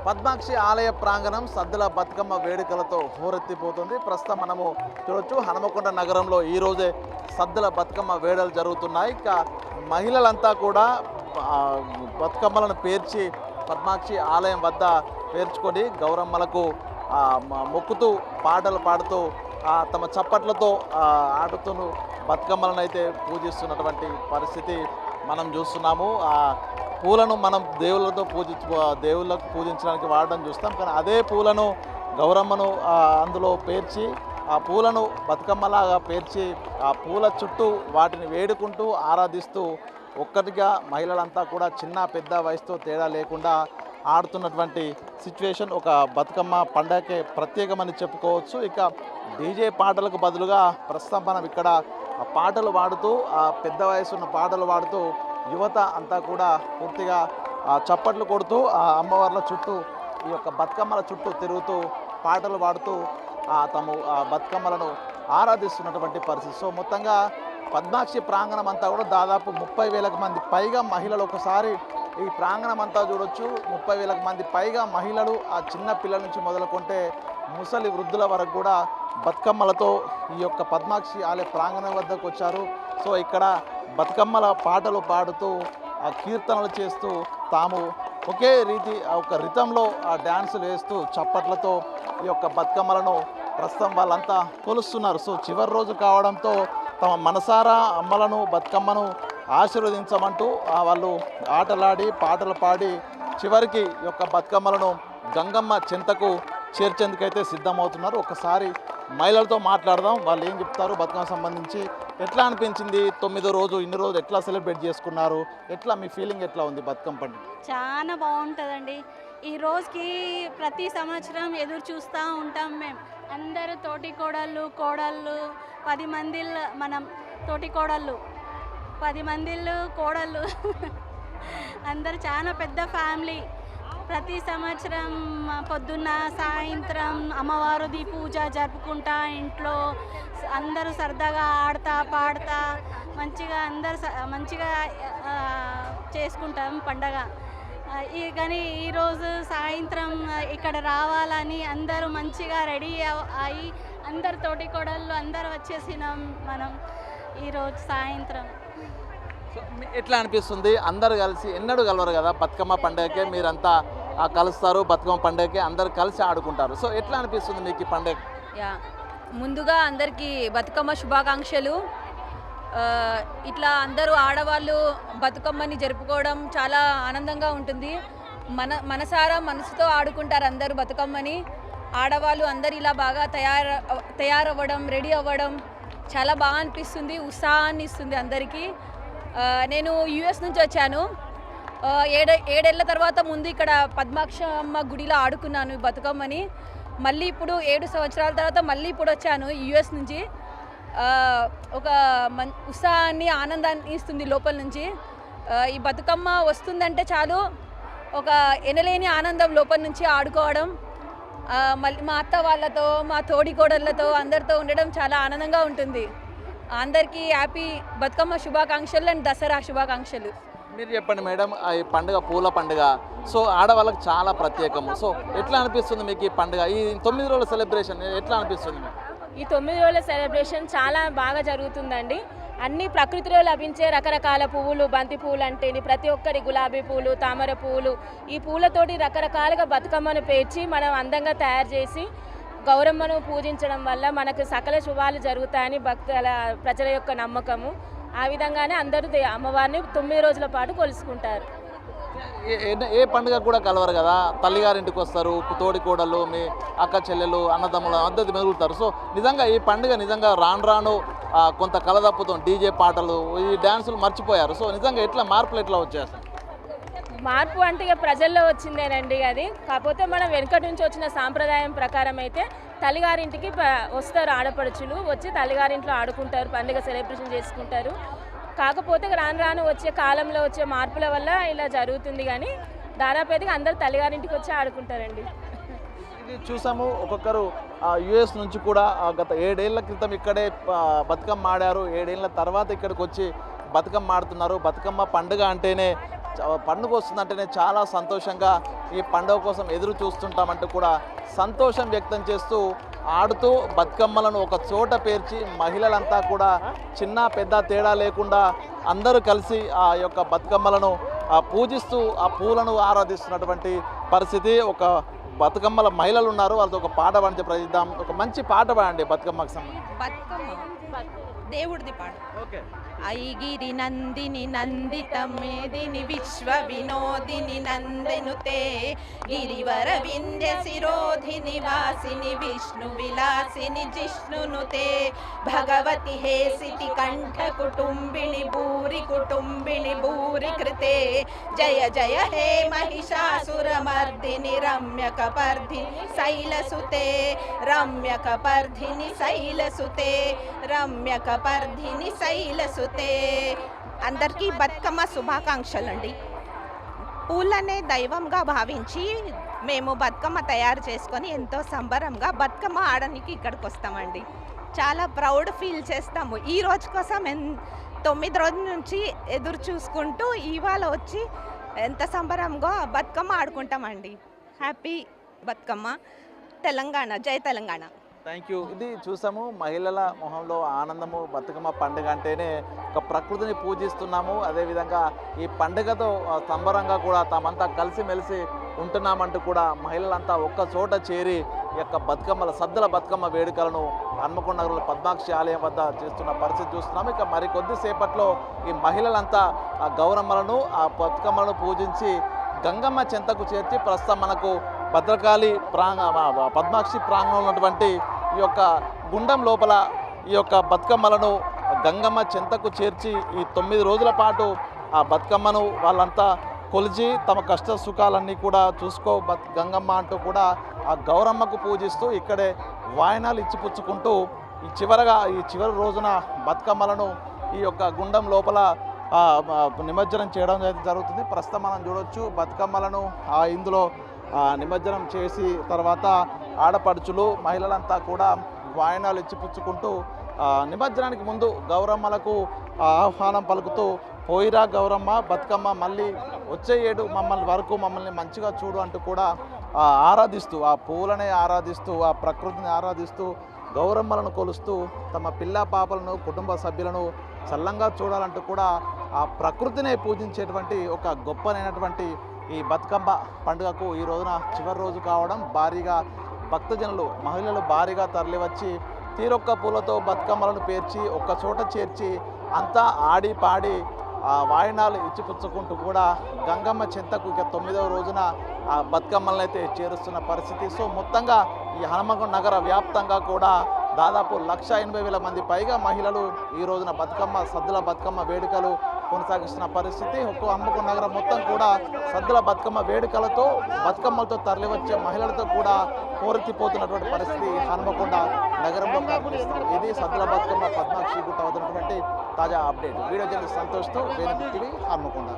పద్మాక్షి ఆలయ ప్రాంగణం సద్దుల బతుకమ్మ వేడుకలతో హోరెత్తిపోతుంది. ప్రస్తుతం మనము చూడొచ్చు హనుమకొండ నగరంలో ఈరోజే సద్దుల బతుకమ్మ వేడుకలు జరుగుతున్నాయి. ఇక మహిళలంతా కూడా బతుకమ్మలను పేర్చి పద్మాక్షి ఆలయం వద్ద పేర్చుకొని గౌరమ్మలకు మొక్కుతూ పాటలు పాడుతూ తమ చప్పట్లతో ఆడుతూ బతుకమ్మలను అయితే పూజిస్తున్నటువంటి పరిస్థితి మనం చూస్తున్నాము. పూలను మనం దేవుళ్ళకు పూజించడానికి వాడడం చూస్తాం. కానీ అదే పూలను గౌరమ్మను అందులో పేర్చి ఆ పూలను బతుకమ్మలాగా పేర్చి ఆ పూల చుట్టూ వాటిని వేడుకుంటూ ఆరాధిస్తూ ఒక్కటిగా మహిళలంతా కూడా చిన్న పెద్ద వయసుతో తేడా లేకుండా ఆడుతున్నటువంటి సిచ్యువేషన్ ఒక బతుకమ్మ పండగకే ప్రత్యేకమని చెప్పుకోవచ్చు. ఇక డీజే పాటలకు బదులుగా ప్రస్తుతం మనం ఇక్కడ పాటలు పాడుతూ పెద్ద వయసున్న పాటలు పాడుతూ యువత అంతా కూడా పూర్తిగా చప్పట్లు కొడుతూ అమ్మవార్ల చుట్టూ ఈ యొక్క బతుకమ్మల చుట్టూ తిరుగుతూ పాటలు పాడుతూ తమ బతుకమ్మలను ఆరాధిస్తున్నటువంటి పరిస్థితి. సో మొత్తంగా పద్మాక్షి ప్రాంగణం అంతా కూడా దాదాపు 30,000 మంది పైగా మహిళలు ఒకసారి ఈ ప్రాంగణం అంతా చూడొచ్చు. 30,000 మంది పైగా మహిళలు ఆ చిన్న పిల్లల నుంచి మొదలుకుంటే ముసలి వృద్ధుల వరకు కూడా బతుకమ్మలతో ఈ యొక్క పద్మాక్షి ఆలయ ప్రాంగణం వద్దకు వచ్చారు. సో ఇక్కడ బతుకమ్మల పాటలు పాడుతూ కీర్తనలు చేస్తూ తాము ఒకే రీతి ఒక రితంలో డ్యాన్సులు వేస్తూ చప్పట్లతో ఈ యొక్క బతుకమ్మలను ప్రస్తుతం వాళ్ళంతా కొలుస్తున్నారు. సో చివరి రోజు కావడంతో తమ మనసారా అమ్మలను బతుకమ్మను ఆశీర్వదించమంటూ వాళ్ళు ఆటలాడి పాటలు పాడి చివరికి ఈ యొక్క బతుకమ్మలను గంగమ్మ చెంతకు చేర్చేందుకైతే సిద్ధమవుతున్నారు. ఒకసారి మహిళలతో మాట్లాడదాం, వాళ్ళు ఏం చెప్తారు బతుకమ్మ సంబంధించి, ఎట్లా అనిపించింది 9వ రోజు ఇన్ని రోజులు ఎట్లా సెలబ్రేట్ చేసుకున్నారు, ఎట్లా మీ ఫీలింగ్ ఎట్లా ఉంది బతుకమ్మ పండుగ? చాలా బాగుంటుందండి. ఈ రోజుకి ప్రతి సంవత్సరం ఎదురు చూస్తూ ఉంటాం మేము అందరూ తోటి కోడళ్ళు 10 మంది మనం తోటి కోడళ్ళు 10 మంది కోడళ్ళు అందరు చాలా పెద్ద ఫ్యామిలీ. ప్రతి సంవత్సరం పొద్దున్న సాయంత్రం అమ్మవారిది పూజ జరుపుకుంటా ఇంట్లో అందరూ సరదాగా ఆడతా పాడతా మంచిగా మంచిగా చేసుకుంటాం పండగ. కానీ ఈరోజు సాయంత్రం ఇక్కడ రావాలని అందరూ మంచిగా రెడీ అయ్యి అందరు తోటి కోడళ్ళు అందరు వచ్చేసినాం మనం ఈరోజు సాయంత్రం. ఎట్లా అనిపిస్తుంది అందరు కలిసి ఎన్నడూ కలవరు కదా బతుకమ్మ పండుగకే మీరంతా కలుస్తారు, బతుకమ్మ పండుగకే అందరు కలిసి ఆడుకుంటారు. సో ఎట్లా అనిపిస్తుంది మీకు ఈ పండుగ? ముందుగా అందరికీ బతుకమ్మ శుభాకాంక్షలు. ఇట్లా అందరూ ఆడవాళ్ళు బతుకమ్మని జరుపుకోవడం చాలా ఆనందంగా ఉంటుంది. మనసారా మనసుతో ఆడుకుంటారు అందరూ బతుకమ్మని. ఆడవాళ్ళు అందరు ఇలా బాగా తయారవ్వడం రెడీ అవ్వడం చాలా బాగా అనిపిస్తుంది, ఉత్సాహాన్ని ఇస్తుంది అందరికీ. నేను యుఎస్ నుంచి వచ్చాను. 7 ఏళ్ల తర్వాత ముందు ఇక్కడ పద్మాక్షమ్మ గుడిలో ఆడుకున్నాను బతుకమ్మని. మళ్ళీ ఇప్పుడు 7 సంవత్సరాల తర్వాత మళ్ళీ ఇప్పుడు వచ్చాను యుఎస్ నుంచి. ఒక ఉత్సాహాన్ని ఆనందాన్ని ఇస్తుంది లోపల నుంచి. ఈ బతుకమ్మ వస్తుందంటే చాలు ఒక ఎనలేని ఆనందం లోపల నుంచి ఆడుకోవడం. మళ్ళీ మా అత్త వాళ్ళతో మా తోడి కోడళ్ళతో అందరితో ఉండడం చాలా ఆనందంగా ఉంటుంది. అందరికీ హ్యాపీ బతుకమ్మ శుభాకాంక్షలు అండ్ దసరా శుభాకాంక్షలు. మీరు చెప్పండి మేడం, ఈ పండుగ పూల పండుగ సో ఆడవాళ్ళకి చాలా ప్రత్యేకము. సో ఎట్లా అనిపిస్తుంది మీకు ఈ పండుగ, ఈ 9 రోజుల సెలబ్రేషన్ ఎట్లా అనిపిస్తుంది మీకు? ఈ 9 రోజుల సెలబ్రేషన్ చాలా బాగా జరుగుతుందండి. అన్ని ప్రకృతిలో లభించే రకరకాల పువ్వులు, బంతి పువ్వులు అంటే ప్రతి ఒక్కరి గులాబీ పూలు, తామర పువ్వులు, ఈ పూలతోటి రకరకాలుగా బతుకమ్మను పేర్చి మనం అందంగా తయారు చేసి గౌరమ్మను పూజించడం వల్ల మనకు సకల శుభాలు జరుగుతాయని ప్రజల యొక్క నమ్మకము. ఆ విధంగానే అందరూ అమ్మవారిని 9 రోజుల పాటు కొలుసుకుంటారు. ఏ పండుగ కూడా కలవరు కదా, తల్లిగారింటికి వస్తారు, తోడి కోడలు, మీ అక్క చెల్లెలు, అన్నదమ్ముల మద్దతు మెదులుతారు. సో నిజంగా ఈ పండుగ నిజంగా రాను కొంత కలదప్పుతాం, డీజే పాటలు, ఈ డ్యాన్సులు మర్చిపోయారు. సో నిజంగా ఎట్లా మార్పులు ఎట్లా వచ్చేస్తాయి? మార్పు అంటే ఇక ప్రజల్లో వచ్చిందేనండి అది. కాకపోతే మనం వెనుకటి నుంచి వచ్చిన సాంప్రదాయం ప్రకారం అయితే తల్లిగారింటికి వస్తారు ఆడపడుచులు, వచ్చి తల్లిగారింట్లో ఆడుకుంటారు, పండుగ సెలబ్రేషన్ చేసుకుంటారు. కాకపోతే రాను వచ్చే కాలంలో వచ్చే మార్పుల వల్ల ఇలా జరుగుతుంది. కానీ దాదాపు అయితే అందరూ తల్లిగారింటికి వచ్చి ఆడుకుంటారండి. ఇది చూసాము. ఒక్కొక్కరు యుఎస్ నుంచి కూడా గత 7 ఏళ్ల క్రితం ఇక్కడే బతుకమ్మ ఆడారు, 7 ఏళ్ల తర్వాత ఇక్కడికి వచ్చి బతుకమ్మ ఆడుతున్నారు. బతుకమ్మ పండుగ అంటేనే పండుగ వస్తుందంటేనే చాలా సంతోషంగా ఈ పండుగ కోసం ఎదురు చూస్తుంటామంటూ కూడా సంతోషం వ్యక్తం చేస్తూ ఆడుతూ బతుకమ్మలను ఒక చోట పేర్చి మహిళలంతా కూడా చిన్న పెద్ద తేడా లేకుండా అందరూ కలిసి ఆ యొక్క బతుకమ్మలను పూజిస్తూ ఆ పూలను ఆరాధిస్తున్నటువంటి పరిస్థితి. ఒక బతుకమ్మల మహిళలు ఉన్నారు, వాళ్ళతో ఒక పాట పాడితే ప్రయత్నిద్దాం. ఒక మంచి పాట పాడండి బతుకమ్మకు సంబంధించి. బతుకమ్మ దేవుడిది పాట. ఓకే. ఐగిరి నందిని నందిత మేదిని విశ్వ వినోదిని నందనుతే గిరివర వింధ్య శిరోధిని వాసిని విష్ణు విలాసిని జిష్ణునుతే భగవతి హేసితి కంఠ కుటుంబిని భూరి కృతే జయ జయ హే మహిషాసురమర్దిని రమ్యకపర్ధిని శైలసుతే రమ్యకపర్ధిని శైలసుతే రమ్యకపర్ధిని శైలసుతే. అందరికీ బతుకమ్మ శుభాకాంక్షలు అండి. పూలనే దైవంగా భావించి మేము బతుకమ్మ తయారు చేసుకొని ఎంతో సంబరంగా బతుకమ్మ ఆడడానికి ఇక్కడికి వస్తామండి. చాలా ప్రౌడ్ ఫీల్ చేస్తాము. ఈ రోజు కోసం 9 రోజుల నుంచి ఎదురు చూసుకుంటూ ఇవాళ వచ్చి ఎంత సంబరంగా బతుకమ్మ ఆడుకుంటామండి. హ్యాపీ బతుకమ్మ. తెలంగాణ, జై తెలంగాణ. Thank you. ఇది చూసాము మహిళల మొహంలో ఆనందము. బతుకమ్మ పండుగ అంటేనే ఒక ప్రకృతిని పూజిస్తున్నాము, అదేవిధంగా ఈ పండుగతో సంబరంగా కూడా తామంతా కలిసిమెలిసి ఉంటున్నామంటూ కూడా మహిళలంతా ఒక్క చోట చేరి ఈ యొక్క బతుకమ్మల సద్దుల బతుకమ్మ వేడుకలను హన్మకొండ నగరంలో పద్మాక్షి ఆలయం వద్ద చేస్తున్న పరిస్థితి చూస్తున్నాము. ఇక మరి కొద్దిసేపట్లో ఈ మహిళలంతా ఆ గౌరమ్మలను ఆ బతుకమ్మలను పూజించి గంగమ్మ చెంతకు చేర్చి ప్రస్తుతం మనకు భద్రకాళి పద్మాక్షి ప్రాంగణంలో ఉన్నటువంటి ఈ యొక్క గుండం లోపల ఈ యొక్క బతుకమ్మలను గంగమ్మ చెంతకు చేర్చి ఈ 9 రోజుల పాటు ఆ బతుకమ్మను వాళ్ళంతా కొలిచి తమ కష్ట సుఖాలన్నీ కూడా చూసుకో గంగమ్మ అంటూ కూడా ఆ గౌరమ్మకు పూజిస్తూ ఇక్కడే వాయనాలు ఇచ్చిపుచ్చుకుంటూ ఈ చివరి రోజున బతుకమ్మలను ఈ యొక్క గుండం లోపల నిమజ్జనం చేయడం జరుగుతుంది. ప్రస్తుతం మనం చూడొచ్చు బతుకమ్మలను ఇందులో నిమజ్జనం చేసి తర్వాత ఆడపడుచులు మహిళలంతా కూడా వాయనాలు ఇచ్చిపుచ్చుకుంటూ నిమజ్జనానికి ముందు గౌరమ్మలకు ఆహ్వానం పలుకుతూ పోయిరా గౌరమ్మ బతుకమ్మ మళ్ళీ వచ్చే ఏడు మమ్మల్ని మంచిగా చూడు అంటూ కూడా ఆరాధిస్తూ ఆ పూలనే ఆరాధిస్తూ ఆ ప్రకృతిని ఆరాధిస్తూ గౌరమ్మలను కొలుస్తూ తమ పిల్ల పాపలను కుటుంబ సభ్యులను చల్లంగా చూడాలంటూ కూడా ఆ ప్రకృతినే పూజించేటువంటి ఒక గొప్పనైనటువంటి ఈ బతుకమ్మ పండుగకు ఈ రోజున చివరి రోజు కావడం భారీగా భక్తజనులు మహిళలు భారీగా తరలివచ్చి తీరొక్క పూలతో బతుకమ్మలను పేర్చి ఒక్క చోట చేర్చి అంతా ఆడి పాడి వాయినాలు ఇచ్చిపుచ్చుకుంటూ కూడా గంగమ్మ చెంతకు ఇక 9వ రోజున ఆ బతుకమ్మలను అయితే చేరుస్తున్న పరిస్థితి. సో మొత్తంగా ఈ హనుమకొండ నగర వ్యాప్తంగా కూడా దాదాపు 1,80,000 మంది పైగా మహిళలు ఈ రోజున సద్దుల బతుకమ్మ వేడుకలు కొనసాగిస్తున్న పరిస్థితి. హన్మకొండ నగరం మొత్తం కూడా సద్దుల బతుకమ్మ వేడుకలతో బతుకమ్మలతో తరలివచ్చే మహిళలతో కూడా పోరెత్తిపోతున్నటువంటి పరిస్థితి హన్మకొండ నగరంలో కనిపిస్తుంది. ఇది సద్దుల బతుకమ్మ పద్మాక్షి గుట్ట వద్దనటువంటి తాజా అప్డేట్. వీడియో జర్నలిస్ట్ సంతోష్తో వేణు టీవీ హన్మకొండ.